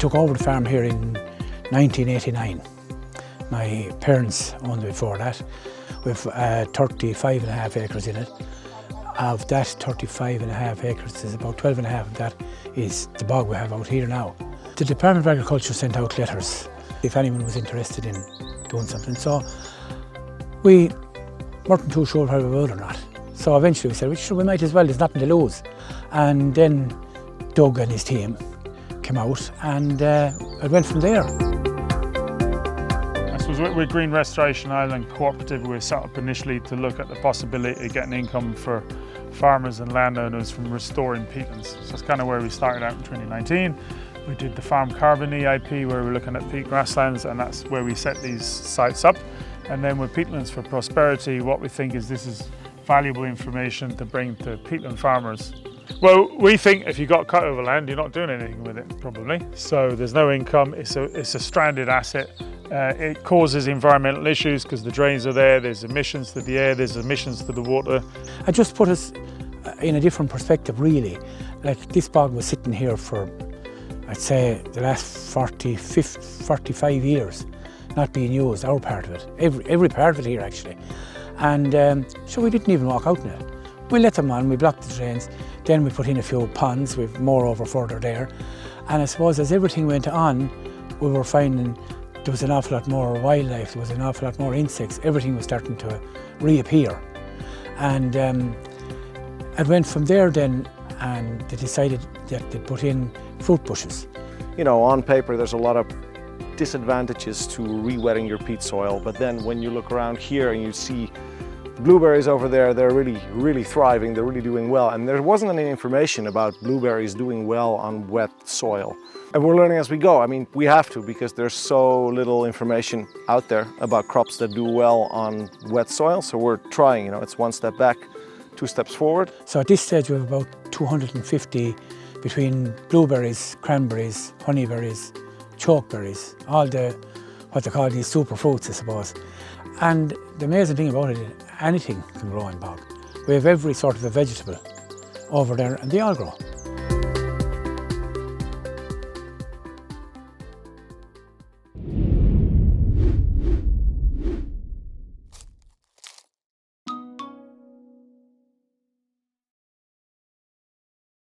took over the farm here in 1989. My parents owned it before that. We've 35.5 acres in it. Of that 35.5 acres, there's about 12.5 of that is the bog we have out here now. The Department of Agriculture sent out letters if anyone was interested in doing something. So we weren't too sure whether we would or not. So eventually we said, well, sure, we might as well, there's nothing to lose. And then Doug and his team came out and it went from there. I suppose with Green Restoration Ireland Cooperative, we were set up initially to look at the possibility of getting income for farmers and landowners from restoring peatlands. So that's kind of where we started out in 2019. We did the Farm Carbon EIP where we're looking at peat grasslands, and that's where we set these sites up. And then with Peatlands for Prosperity, what we think is this is valuable information to bring to peatland farmers. Well, we think if you've got cut over land, you're not doing anything with it, probably. So there's no income, it's a stranded asset. It causes environmental issues because the drains are there, there's emissions to the air, there's emissions to the water. I just put us in a different perspective, really. Like, this bog was sitting here for, I'd say, the last 45 years, not being used, our part of it, every part of it here actually. And so we didn't even walk out in it. We let them on, we blocked the drains, then we put in a few ponds with more over further there. And I suppose as everything went on, we were finding there was an awful lot more wildlife, there was an awful lot more insects, everything was starting to reappear. And it went from there then, and they decided that they'd put in fruit bushes. You know, on paper there's a lot of disadvantages to re-wetting your peat soil, but then when you look around here and you see blueberries over there, they're really thriving, they're really doing well, and there wasn't any information about blueberries doing well on wet soil. And we're learning as we go. I mean, we have to, because there's so little information out there about crops that do well on wet soil, so we're trying, you know, it's one step back, two steps forward. So at this stage we have about 250 between blueberries, cranberries, honeyberries, chokeberries, all what they call these super fruits, I suppose. And the amazing thing about it is anything can grow in bog. We have every sort of a vegetable over there and they all grow.